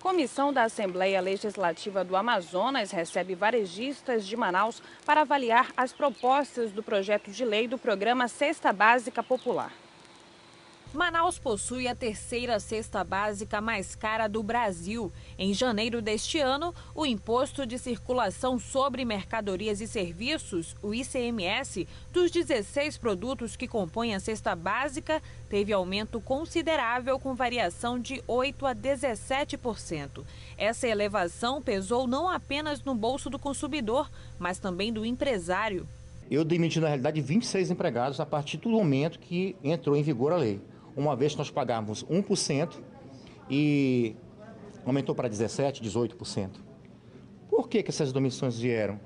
Comissão da Assembleia Legislativa do Amazonas recebe varejistas de Manaus para avaliar as propostas do projeto de lei do programa Cesta Básica Popular. Manaus possui a terceira cesta básica mais cara do Brasil. Em janeiro deste ano, o Imposto de Circulação sobre Mercadorias e Serviços, o ICMS, dos 16 produtos que compõem a cesta básica, teve aumento considerável com variação de 8% a 17%. Essa elevação pesou não apenas no bolso do consumidor, mas também do empresário. Eu demiti, na realidade, 26 empregados a partir do momento que entrou em vigor a lei. Uma vez que nós pagávamos 1% e aumentou para 17%, 18%. Por que essas demissões vieram?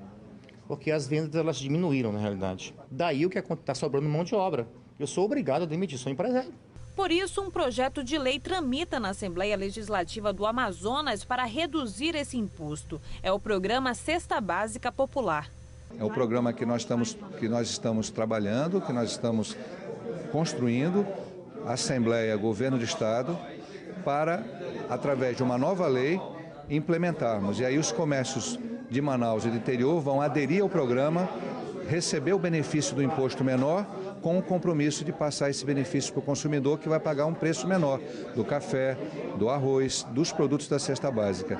Porque as vendas elas diminuíram, na realidade. Daí o que está sobrando mão de obra. Eu sou obrigado a demitir, sou empresário. Por isso, um projeto de lei tramita na Assembleia Legislativa do Amazonas para reduzir esse imposto. É o programa Cesta Básica Popular. É o programa que nós estamos trabalhando, que nós estamos construindo, Assembleia, Governo do Estado, para, através de uma nova lei, implementarmos. E aí os comércios de Manaus e do interior vão aderir ao programa, receber o benefício do imposto menor, com o compromisso de passar esse benefício para o consumidor, que vai pagar um preço menor do café, do arroz, dos produtos da cesta básica.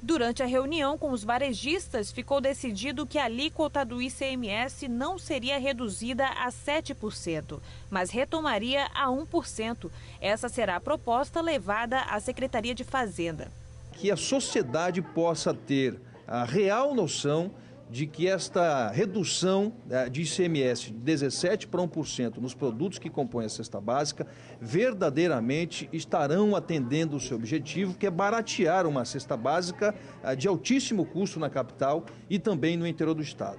Durante a reunião com os varejistas, ficou decidido que a alíquota do ICMS não seria reduzida a 7%, mas retomaria a 1%. Essa será a proposta levada à Secretaria de Fazenda. Que a sociedade possa ter a real noção de que esta redução de ICMS de 17% para 1% nos produtos que compõem a cesta básica verdadeiramente estarão atendendo o seu objetivo, que é baratear uma cesta básica de altíssimo custo na capital e também no interior do estado.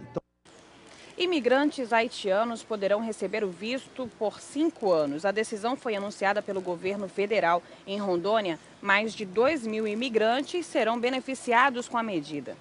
Imigrantes haitianos poderão receber o visto por 5 anos. A decisão foi anunciada pelo governo federal. Em Rondônia, mais de 2.000 imigrantes serão beneficiados com a medida.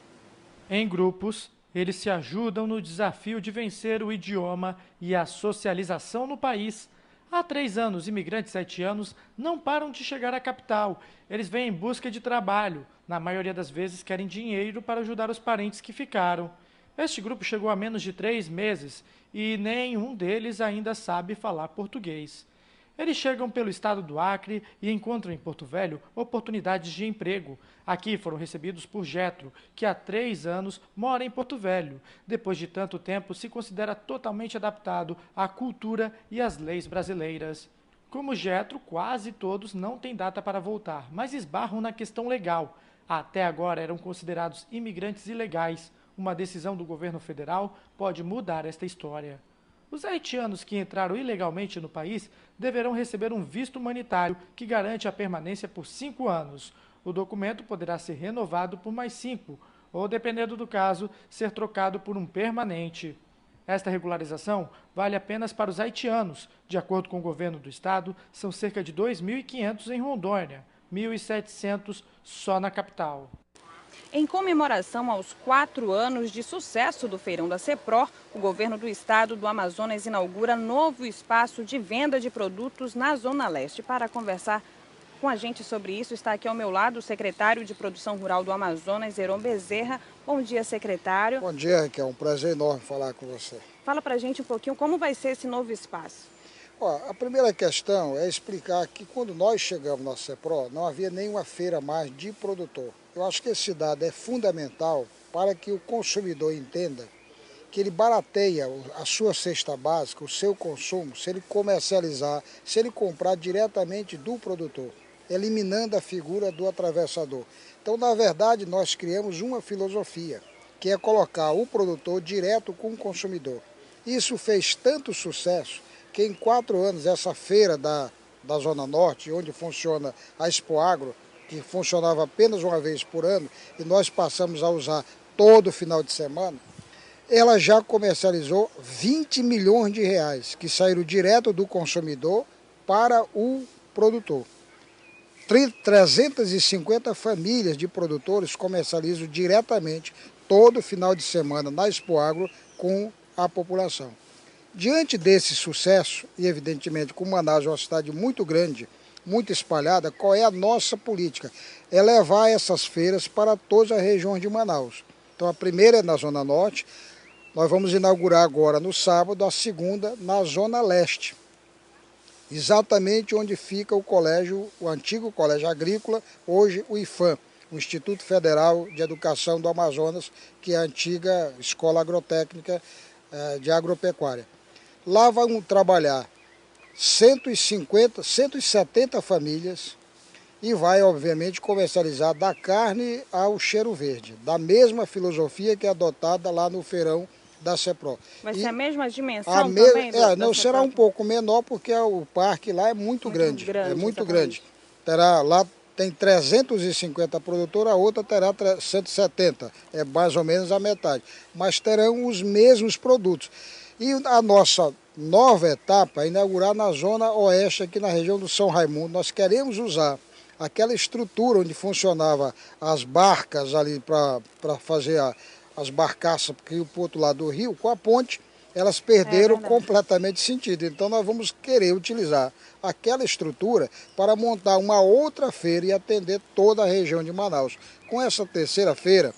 Em grupos, eles se ajudam no desafio de vencer o idioma e a socialização no país. Há 3 anos, imigrantes haitianos não param de chegar à capital. Eles vêm em busca de trabalho. Na maioria das vezes, querem dinheiro para ajudar os parentes que ficaram. Este grupo chegou há menos de 3 meses e nenhum deles ainda sabe falar português. Eles chegam pelo estado do Acre e encontram em Porto Velho oportunidades de emprego. Aqui foram recebidos por Getro, que há 3 anos mora em Porto Velho. Depois de tanto tempo, se considera totalmente adaptado à cultura e às leis brasileiras. Como Getro, quase todos não têm data para voltar, mas esbarram na questão legal. Até agora eram considerados imigrantes ilegais. Uma decisão do governo federal pode mudar esta história. Os haitianos que entraram ilegalmente no país deverão receber um visto humanitário que garante a permanência por 5 anos. O documento poderá ser renovado por mais 5, ou, dependendo do caso, ser trocado por um permanente. Esta regularização vale apenas para os haitianos. De acordo com o governo do estado, são cerca de 2.500 em Rondônia, 1.700 só na capital. Em comemoração aos 4 anos de sucesso do Feirão da CEPRO, o governo do estado do Amazonas inaugura novo espaço de venda de produtos na Zona Leste. Para conversar com a gente sobre isso, está aqui ao meu lado o secretário de Produção Rural do Amazonas, Heron Bezerra. Bom dia, secretário. Bom dia, Raquel. É um prazer enorme falar com você. Fala para a gente um pouquinho como vai ser esse novo espaço. A primeira questão é explicar que quando nós chegamos na CEPRO, não havia nenhuma feira mais de produtor. Eu acho que esse dado é fundamental para que o consumidor entenda que ele barateia a sua cesta básica, o seu consumo, se ele comercializar, se ele comprar diretamente do produtor, eliminando a figura do atravessador. Então, na verdade, nós criamos uma filosofia, que é colocar o produtor direto com o consumidor. Isso fez tanto sucesso que em 4 anos essa feira da Zona Norte, onde funciona a Expoagro, que funcionava apenas uma vez por ano, e nós passamos a usar todo final de semana, ela já comercializou 20 milhões de reais, que saíram direto do consumidor para o produtor. 350 famílias de produtores comercializam diretamente todo final de semana na Expoagro com a população. Diante desse sucesso, e evidentemente como Manaus é uma cidade muito grande, muito espalhada, qual é a nossa política? É levar essas feiras para todas as regiões de Manaus. Então a primeira é na Zona Norte, nós vamos inaugurar agora no sábado, a segunda na Zona Leste, exatamente onde fica o colégio, o antigo Colégio Agrícola, hoje o IFAM, o Instituto Federal de Educação do Amazonas, que é a antiga Escola Agrotécnica de Agropecuária. Lá vão trabalhar 150, 170 famílias e vai, obviamente, comercializar da carne ao cheiro verde, da mesma filosofia que é adotada lá no feirão da CEPRO. Vai ser a mesma dimensão também? Não, será um pouco menor porque o parque lá é muito grande. É muito grande. Lá tem 350 produtores, a outra terá 170, é mais ou menos a metade. Mas terão os mesmos produtos. E a nossa nova etapa é inaugurar na Zona Oeste, aqui na região do São Raimundo. Nós queremos usar aquela estrutura onde funcionava as barcas ali para fazer as barcaças que iam para o outro lado do rio, com a ponte, elas perderam completamente sentido. Então nós vamos querer utilizar aquela estrutura para montar uma outra feira e atender toda a região de Manaus. Com essa terceira feira,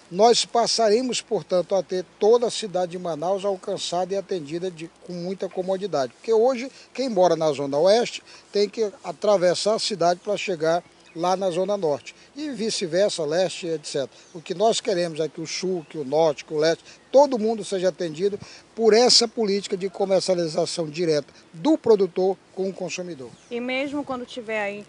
nós passaremos, portanto, a ter toda a cidade de Manaus alcançada e atendida com muita comodidade. Porque hoje, quem mora na Zona Oeste tem que atravessar a cidade para chegar lá na Zona Norte. E vice-versa, leste, etc. O que nós queremos é que o sul, que o norte, que o leste, todo mundo seja atendido por essa política de comercialização direta do produtor com o consumidor. E mesmo quando tiver aí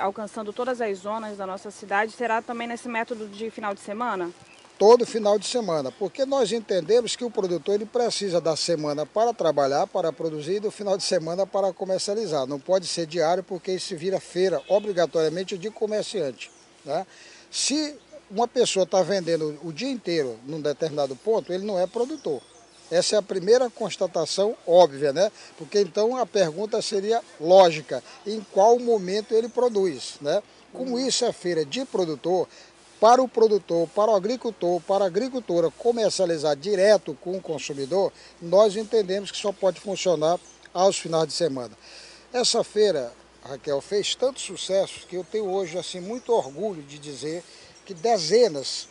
alcançando todas as zonas da nossa cidade, será também nesse método de final de semana? Todo final de semana, porque nós entendemos que o produtor ele precisa da semana para trabalhar, para produzir, e do final de semana para comercializar. Não pode ser diário, porque isso vira feira obrigatoriamente de comerciante, né? Se uma pessoa está vendendo o dia inteiro num determinado ponto, ele não é produtor. Essa é a primeira constatação óbvia, né? Porque então a pergunta seria lógica, em qual momento ele produz, né? Como isso é feira de produtor, para o produtor, para o agricultor, para a agricultora comercializar direto com o consumidor, nós entendemos que só pode funcionar aos finais de semana. Essa feira, Raquel, fez tanto sucesso que eu tenho hoje assim, muito orgulho de dizer que dezenas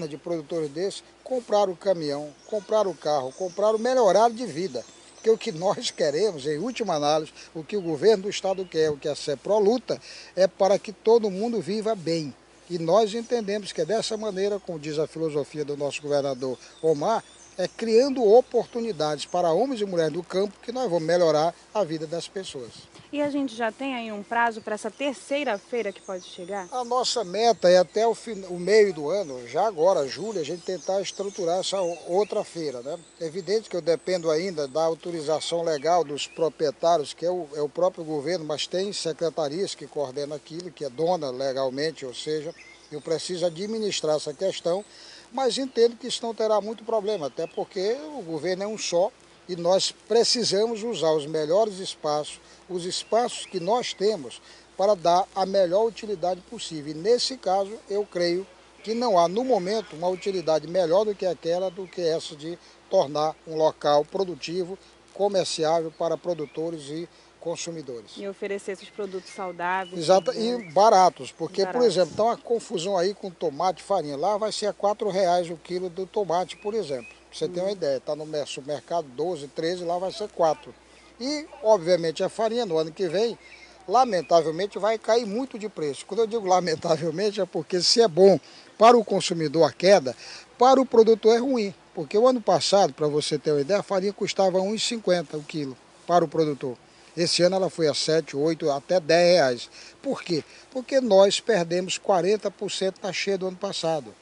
de produtores desses compraram o caminhão, compraram o carro, melhoraram de vida. Porque o que nós queremos, em última análise, o que o governo do estado quer, o que a CEPRO luta, é para que todo mundo viva bem. E nós entendemos que é dessa maneira, como diz a filosofia do nosso governador Omar, é criando oportunidades para homens e mulheres do campo que nós vamos melhorar a vida das pessoas. E a gente já tem aí um prazo para essa terceira feira que pode chegar? A nossa meta é até o meio do ano, já agora, julho, a gente tentar estruturar essa outra feira, né? É evidente que eu dependo ainda da autorização legal dos proprietários, que é o próprio governo, mas tem secretarias que coordenam aquilo, que é dona legalmente, ou seja, eu preciso administrar essa questão, mas entendo que isso não terá muito problema, até porque o governo é um só e nós precisamos usar os melhores espaços, os espaços que nós temos para dar a melhor utilidade possível. E nesse caso, eu creio que não há, no momento, uma utilidade melhor do que essa de tornar um local produtivo, comerciável para produtores e consumidores. E oferecer esses produtos saudáveis. Exato, e baratos, porque, por exemplo, está uma confusão aí com tomate e farinha. Lá vai ser a R$4 o quilo do tomate, por exemplo. Pra você ter uma ideia, está no supermercado 12, 13, lá vai ser 4. E, obviamente, a farinha no ano que vem, lamentavelmente, vai cair muito de preço. Quando eu digo lamentavelmente, é porque se é bom para o consumidor a queda, para o produtor é ruim. Porque o ano passado, para você ter uma ideia, a farinha custava R$1,50 o quilo para o produtor. Esse ano ela foi a 7, 8, até R$10. Por quê? Porque nós perdemos 40% na cheia do ano passado.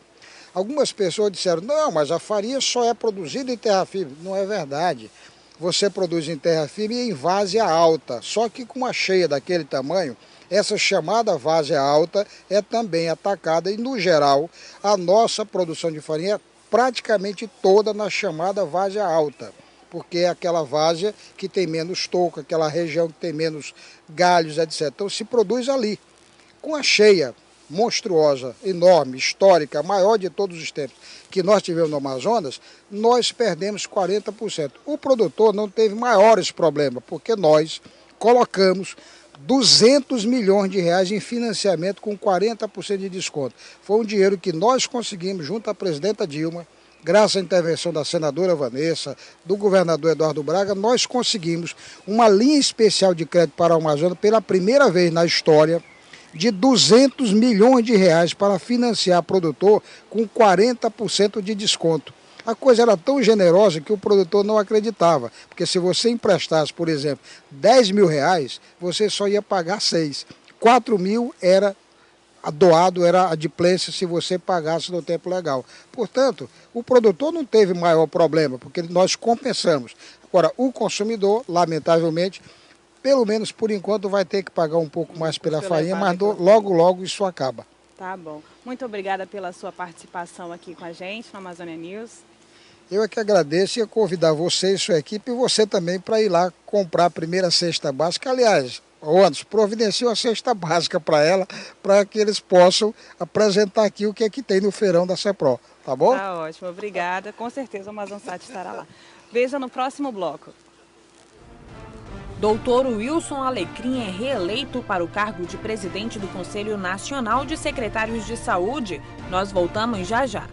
Algumas pessoas disseram, não, mas a farinha só é produzida em terra firme. Não é verdade. Você produz em terra firme e em várzea alta. Só que com uma cheia daquele tamanho, essa chamada várzea alta é também atacada e, no geral, a nossa produção de farinha é praticamente toda na chamada várzea alta. Porque é aquela várzea que tem menos toco, aquela região que tem menos galhos, etc. Então se produz ali. Com a cheia monstruosa, enorme, histórica, a maior de todos os tempos que nós tivemos no Amazonas, nós perdemos 40%. O produtor não teve maiores problemas, porque nós colocamos 200 milhões de reais em financiamento com 40% de desconto. Foi um dinheiro que nós conseguimos junto à presidenta Dilma, graças à intervenção da senadora Vanessa, do governador Eduardo Braga, nós conseguimos uma linha especial de crédito para o Amazonas pela primeira vez na história, de 200 milhões de reais para financiar produtor com 40% de desconto. A coisa era tão generosa que o produtor não acreditava, porque se você emprestasse, por exemplo, 10 mil reais, você só ia pagar 6. 4 mil era doado, era adimplência se você pagasse no tempo legal. Portanto, o produtor não teve maior problema, porque nós compensamos. Agora, o consumidor, lamentavelmente, pelo menos por enquanto vai ter que pagar um pouco mais pela farinha, mas logo, logo isso acaba. Tá bom. Muito obrigada pela sua participação aqui com a gente no Amazônia News. Eu é que agradeço e ia convidar você e sua equipe e você também para ir lá comprar a primeira cesta básica. Aliás, Anderson, providencie uma cesta básica para ela, para que eles possam apresentar aqui o que é que tem no feirão da CEPRO, tá bom? Tá ótimo, obrigada. Com certeza o Amazonsat estará lá. Veja no próximo bloco. Doutor Wilson Alecrim é reeleito para o cargo de presidente do Conselho Nacional de Secretários de Saúde. Nós voltamos já já.